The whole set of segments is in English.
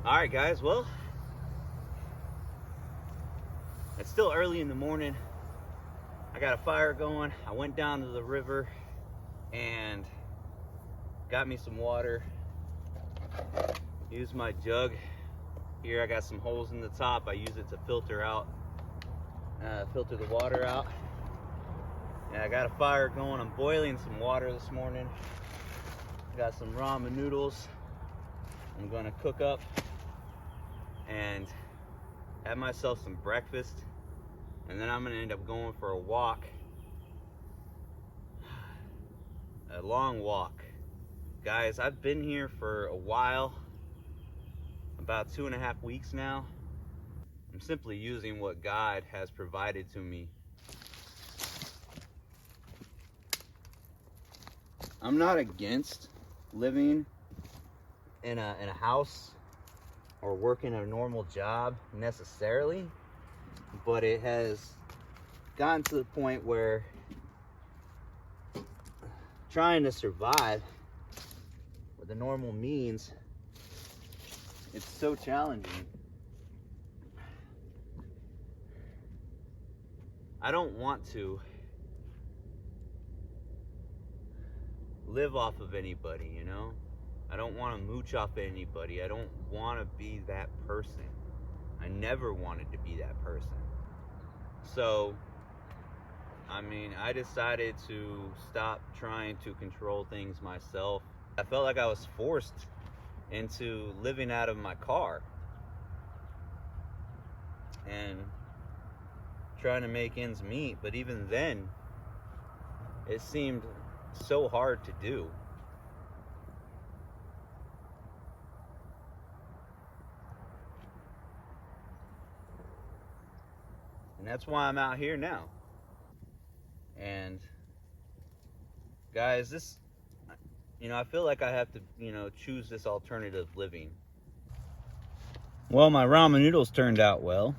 All right, guys. Well, it's still early in the morning. I got a fire going. I went down to the river and got me some water. Used my jug. Here I got some holes in the top. I use it to filter the water out. And I got a fire going. I'm boiling some water this morning. Got some ramen noodles I'm gonna cook up and have myself some breakfast, and then I'm gonna end up going for a walk, a long walk. Guys, I've been here for a while, about 2.5 weeks now. I'm simply using what God has provided to me. I'm not against living in a house or working a normal job necessarily, but it has gotten to the point where trying to survive with the normal means, it's so challenging. I don't want to live off of anybody, you know? I don't want to mooch off anybody. I don't want to be that person. I never wanted to be that person. So, I decided to stop trying to control things myself. I felt like I was forced into living out of my car and trying to make ends meet, but even then, it seemed so hard to do. And that's why I'm out here now. And guys, I feel like I have to, choose this alternative living. Well, my ramen noodles turned out well.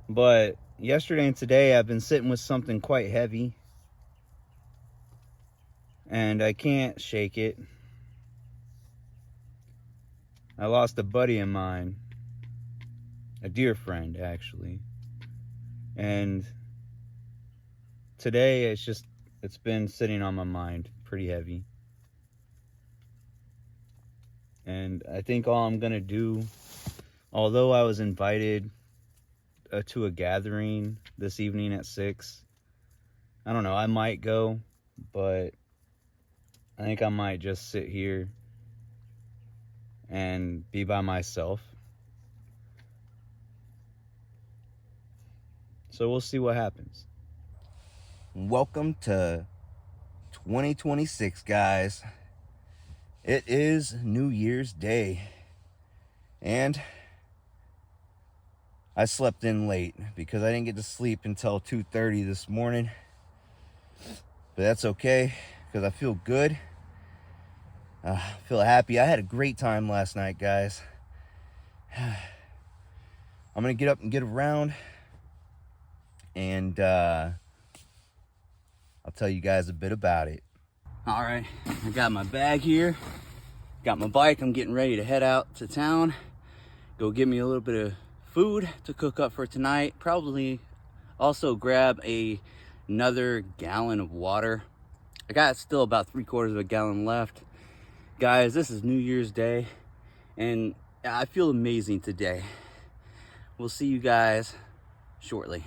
But yesterday and today I've been sitting with something quite heavy. And I can't shake it. I lost a buddy of mine. A dear friend, actually. And today it's been sitting on my mind pretty heavy. And I think all I'm gonna do, although I was invited to a gathering this evening at 6, I don't know, I might go, but I think I might just sit here and be by myself. So we'll see what happens. Welcome to 2026, guys. It is New Year's Day. And I slept in late because I didn't get to sleep until 2:30 this morning. But that's okay because I feel good. I feel happy. I had a great time last night, guys. I'm going to get up and get around. And I'll tell you guys a bit about it. All right, I got my bag here, got my bike. I'm getting ready to head out to town, go get me a little bit of food to cook up for tonight. Probably also grab another gallon of water. I got still about 3/4 of a gallon left. Guys, this is New Year's Day, and I feel amazing today. We'll see you guys shortly.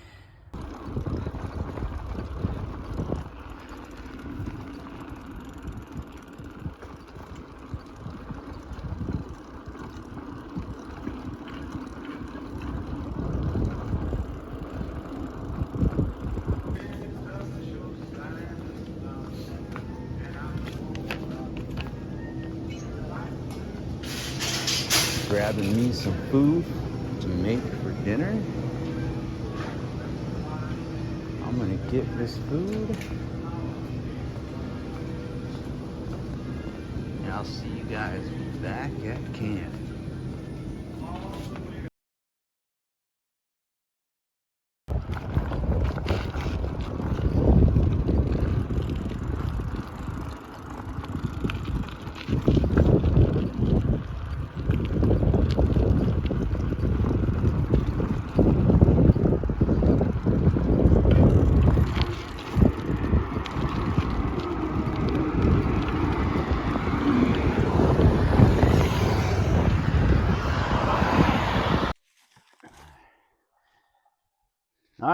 Grabbing me some food to make for dinner. I'm gonna get this food and I'll see you guys back at camp.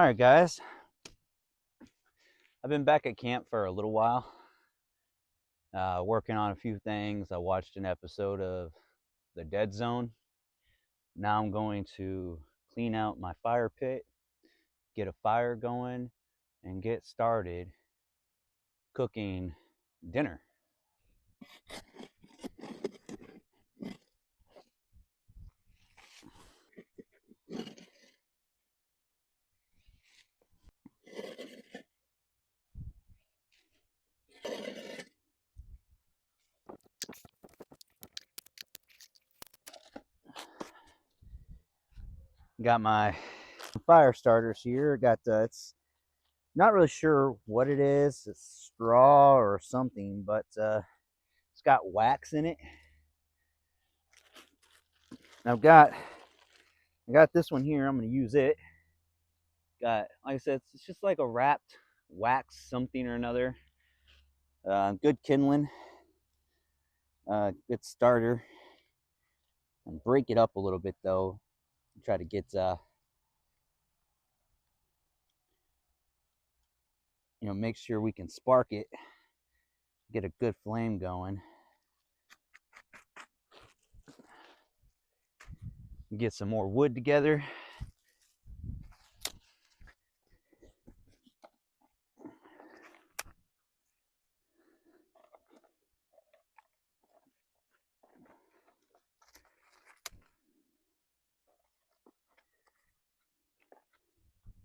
Alright guys, I've been back at camp for a little while, working on a few things. I watched an episode of The Dead Zone. Now I'm going to clean out my fire pit, get a fire going, and get started cooking dinner. Got my fire starters here. Got it's not really sure what it is. It's straw or something, but it's got wax in it. I got this one here. I'm going to use it. Got, like I said, it's just like a wrapped wax something or another. Good kindling. Good starter. And break it up a little bit though. Try to get make sure we can spark it. Get a good flame going. Get some more wood together.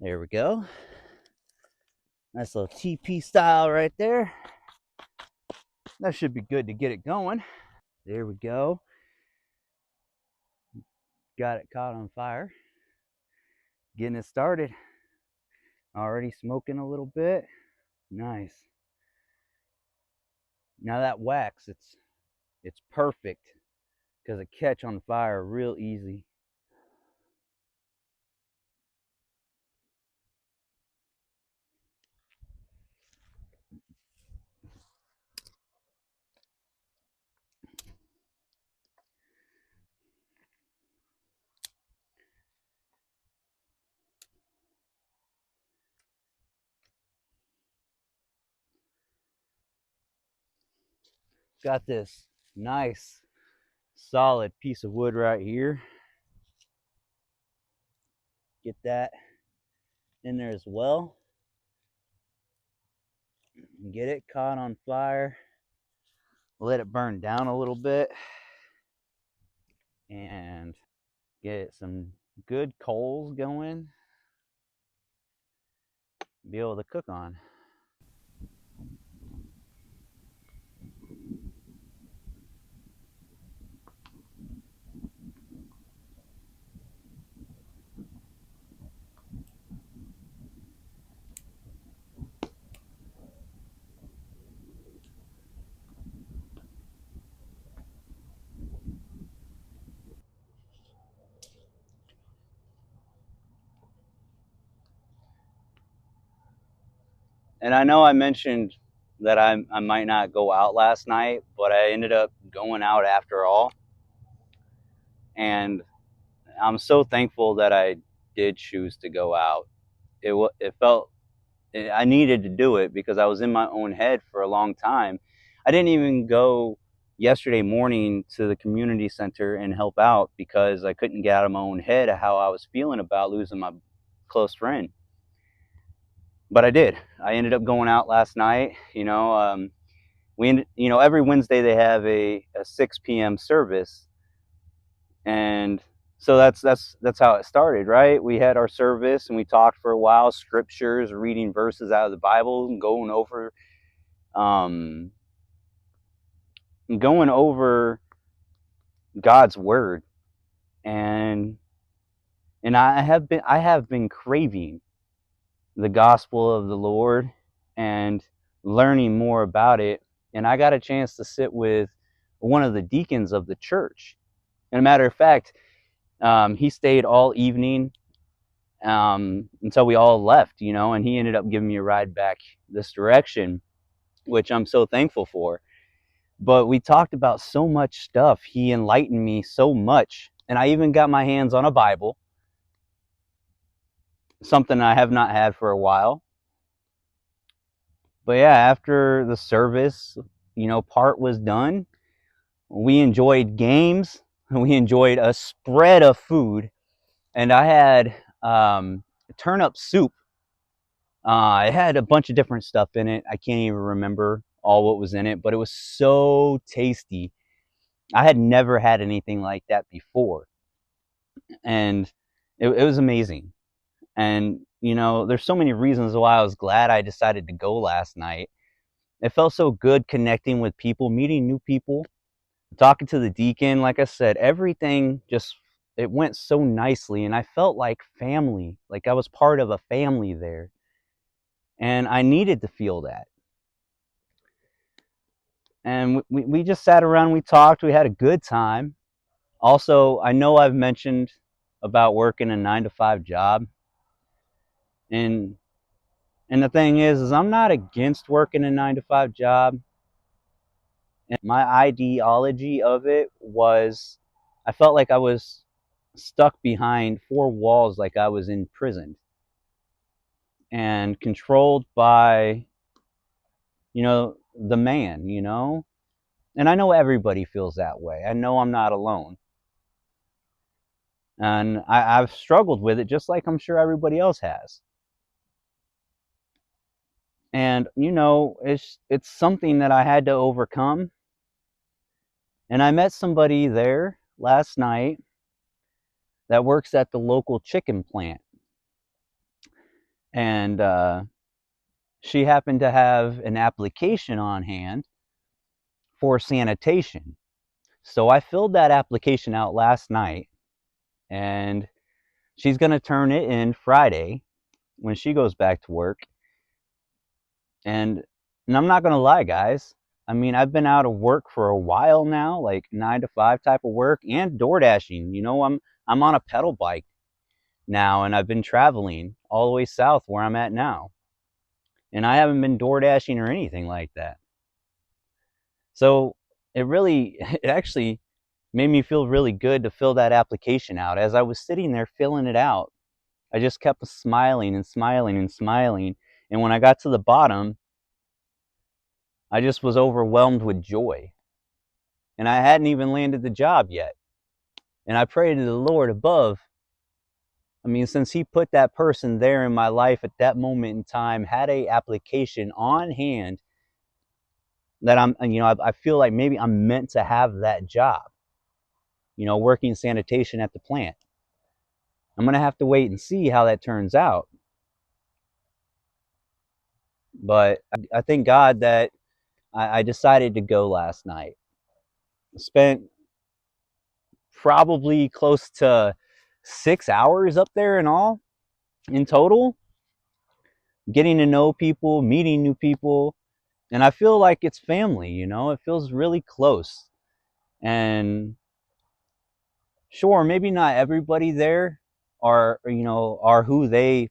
There we go. Nice little TP style right there. That should be good to get it going. There we go. Got it caught on fire. Getting it started. Already smoking a little bit. Nice. Now that wax, it's perfect because it catch on fire real easy. Got this nice solid piece of wood right here. Get that in there as well. Get it caught on fire. Let it burn down a little bit. And get some good coals going. Be able to cook on. And I know I mentioned that I might not go out last night, but I ended up going out after all. And I'm so thankful that I did choose to go out. It felt I needed to do it because I was in my own head for a long time. I didn't even go yesterday morning to the community center and help out because I couldn't get out of my own head of how I was feeling about losing my close friend. But I did. I ended up going out last night. Every Wednesday they have a 6 p.m. service, and so that's how it started, right? We had our service and we talked for a while, scriptures, reading verses out of the Bible, and going over God's word, and I have been craving the gospel of the Lord and learning more about it. And I got a chance to sit with one of the deacons of the church. And a matter of fact, he stayed all evening until we all left, and he ended up giving me a ride back this direction, which I'm so thankful for. But we talked about so much stuff. He enlightened me so much. And I even got my hands on a Bible. something I have not had for a while. But yeah, after the service, part was done. We enjoyed games. We enjoyed a spread of food, and I had turnip soup. It had a bunch of different stuff in it. I can't even remember all what was in it, but it was so tasty. I had never had anything like that before, and it was amazing. And there's so many reasons why I was glad I decided to go last night. It felt so good connecting with people, meeting new people, talking to the deacon. Like I said, everything just it went so nicely, and I felt like family, like I was part of a family there, and I needed to feel that. And we just sat around, we talked, we had a good time. Also, I know I've mentioned about working a 9 to 5 job, and the thing is I'm not against working a 9 to 5 job. And my ideology of it was I felt like I was stuck behind four walls, like I was in prison and controlled by, the man, And I know everybody feels that way. I know I'm not alone. And I've struggled with it just like I'm sure everybody else has. And, it's something that I had to overcome. And I met somebody there last night that works at the local chicken plant. And she happened to have an application on hand for sanitation. So I filled that application out last night, and she's going to turn it in Friday when she goes back to work. And I'm not going to lie, guys. I mean, I've been out of work for a while now, like 9 to 5 type of work and door dashing. I'm on a pedal bike now, and I've been traveling all the way south where I'm at now. And I haven't been door dashing or anything like that. So it actually made me feel really good to fill that application out. As I was sitting there filling it out, I just kept smiling and smiling and smiling. And when I got to the bottom, I just was overwhelmed with joy. And I hadn't even landed the job yet. And I prayed to the Lord above. I mean, since He put that person there in my life at that moment in time, had a application on hand that I feel like maybe I'm meant to have that job, working sanitation at the plant. I'm going to have to wait and see how that turns out. But I thank God that I decided to go last night. Spent probably close to 6 hours up there in total, getting to know people, meeting new people. And I feel like it's family, it feels really close. And sure, maybe not everybody there are who they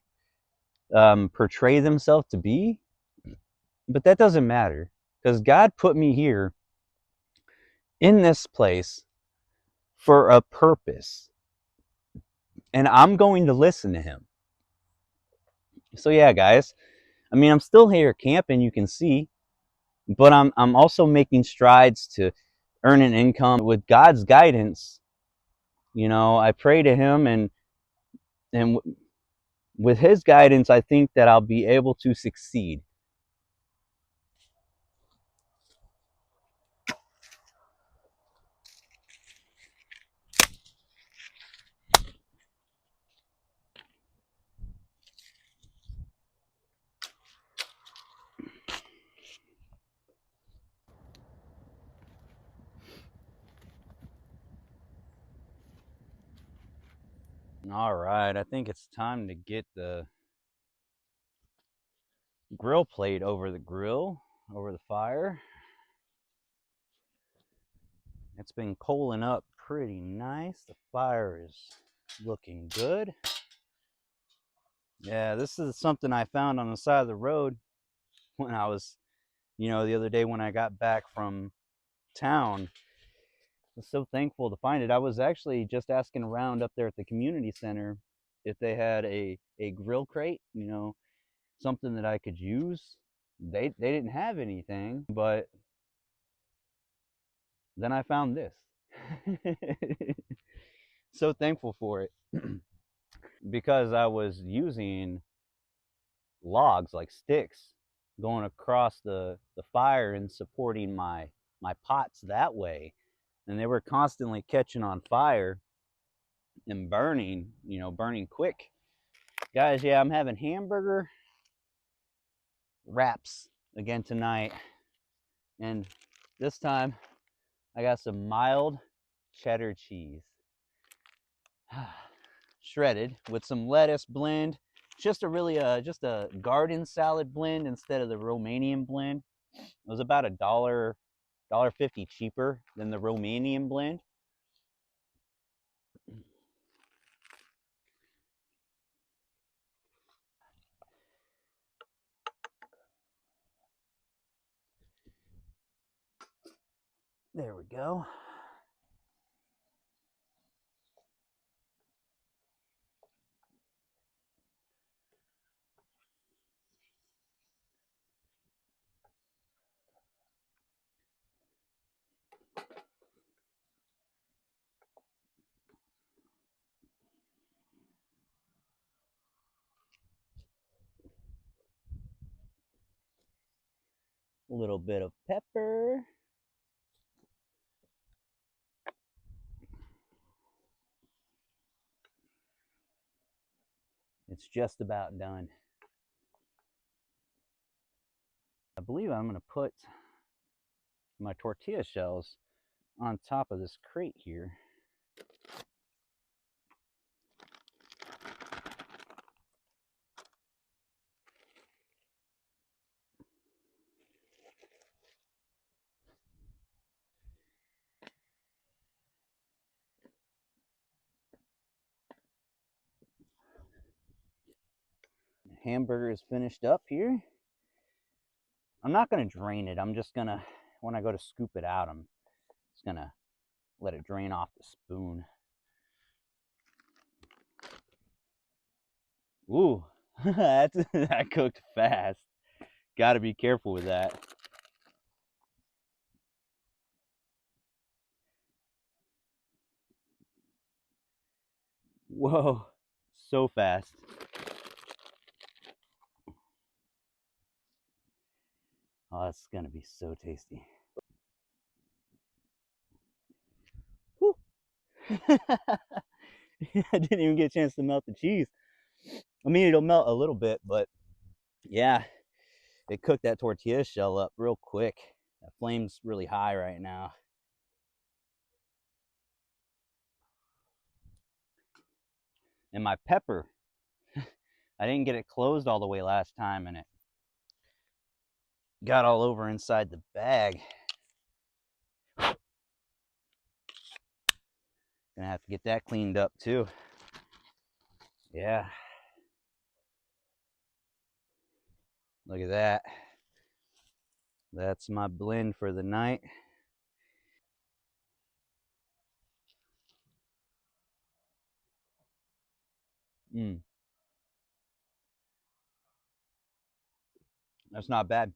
portray themselves to be, but that doesn't matter because God put me here in this place for a purpose, and I'm going to listen to Him. So yeah, guys, I mean, I'm still here camping, you can see, but I'm also making strides to earn an income with God's guidance. I pray to Him, and with His guidance, I think that I'll be able to succeed. All right, I think it's time to get the grill plate over the fire. It's been coaling up pretty nice. The fire is looking good. Yeah, this is something I found on the side of the road when I was, the other day when I got back from town. I'm so thankful to find it. I was actually just asking around up there at the community center if they had a grill crate, you know, something that I could use. They didn't have anything, but then I found this. So thankful for it because I was using logs like sticks going across the fire and supporting my pots that way, and they were constantly catching on fire and burning, you know, burning quick. Guys, yeah, I'm having hamburger wraps again tonight, and this time I got some mild cheddar cheese. Shredded with some lettuce blend. Just a really just a garden salad blend instead of the Romanian blend. It was about $1.50 cheaper than the Romanian blend. There we go. A little bit of pepper. It's just about done. I believe I'm going to put my tortilla shells on top of this crate here. Hamburger is finished up here. I'm not going to drain it. I'm just going to, when I go to scoop it out, I'm just going to let it drain off the spoon. Ooh, that cooked fast. Got to be careful with that. Whoa, so fast. Oh, that's going to be so tasty. Woo. I didn't even get a chance to melt the cheese. I mean, it'll melt a little bit, but yeah, it cooked that tortilla shell up real quick. That flame's really high right now. And my pepper, I didn't get it closed all the way last time, and it got all over inside the bag. Gonna have to get that cleaned up too. Yeah. Look at that. That's my blend for the night. That's not bad.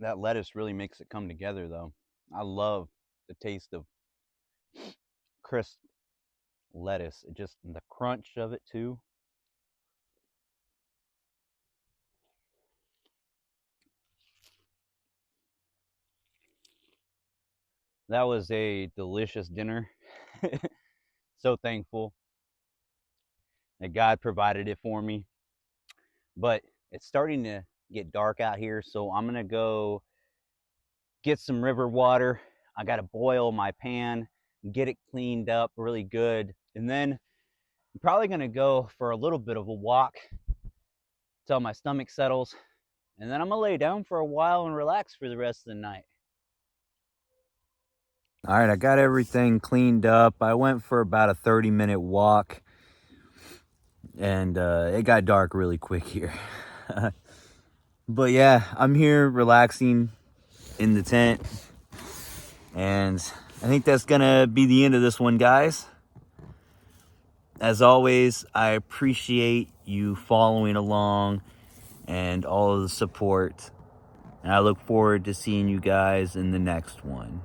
That lettuce really makes it come together though. I love the taste of crisp lettuce. It just, the crunch of it too. That was a delicious dinner. So thankful that God provided it for me. But it's starting to get dark out here, so I'm gonna go get some river water. I gotta boil my pan, get it cleaned up really good, and then I'm probably gonna go for a little bit of a walk till my stomach settles, and then I'm gonna lay down for a while and relax for the rest of the night. All right, I got everything cleaned up. I went for about a 30-minute walk, and it got dark really quick here. But yeah, I'm here relaxing, in the tent. And I think that's gonna be the end of this one, guys. As always, I appreciate you following along and all of the support. And I look forward to seeing you guys in the next one.